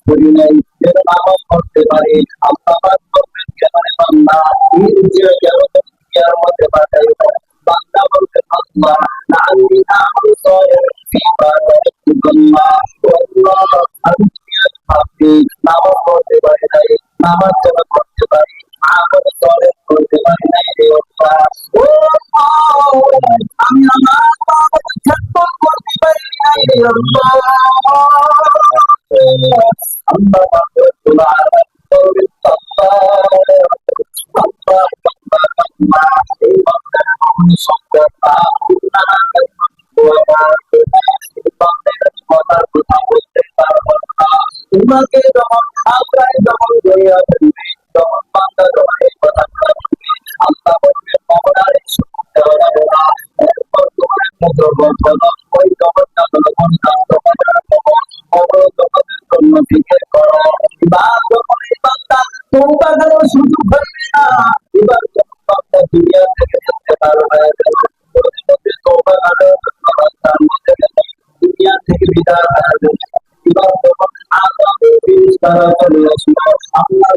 করি নাই, যেন নামাজ পড়তে পারি। আল্লাহ পাক বলবেন কেমনে বান্দা এই যে কেন তুমি দুনিয়ার মধ্যে পাঠাইছো? বান্দা বলবে আল্লাহ না আমি আমল সলেহ ফিমা তারাকতুল্লাহ, আল্লাহ আমি দুনিয়ার ভাবছি নামাজ পড়তে পারি নাই, নামাজ যেন পড়তে পারি, আমল সলেহ করতে পারি নাই রে আল্লাহ। ও আল্লাহ, আমি আমার নামাজ খেদমত করতে পারি নাই রে আল্লাহ। আল্লাহ পাক রব্বুল আলামিন বলবেন আল্লাহ আল্লাহ আল্লাহ আল্লাহ এই বান্দার মনে সংকটটা না কথার কথা বলতে পারবো না। তোমাকে যখন আগ্রায় যখন জড়িয়ে ফেলবে, তখন বান্দা যখন এই কথাটা বলবে, আল্লাহ বলবে মহড়ারে সুযোগ দেওয়া যাবে না। এরপর তোমার একটা জগৎ হলো, ওই জগৎটা হলো অন্যান্য জগৎ, অবরোধ জগতের জন্য জিজ্ঞেস করো। এবার যখন এই বান্দা তোবা করার সুযোগ পাবে না, এবার যখন বান্দা দুনিয়া থেকে যেতে পারবে না, প্রতিমধ্যে তোবা করার জন্য রাস্তার মধ্যে গেলে দুনিয়া থেকে বিদায় হয়ে যাবে। এবার যখন আল্লাহ ফেরেশতারা চলে আসলো, আল্লাহ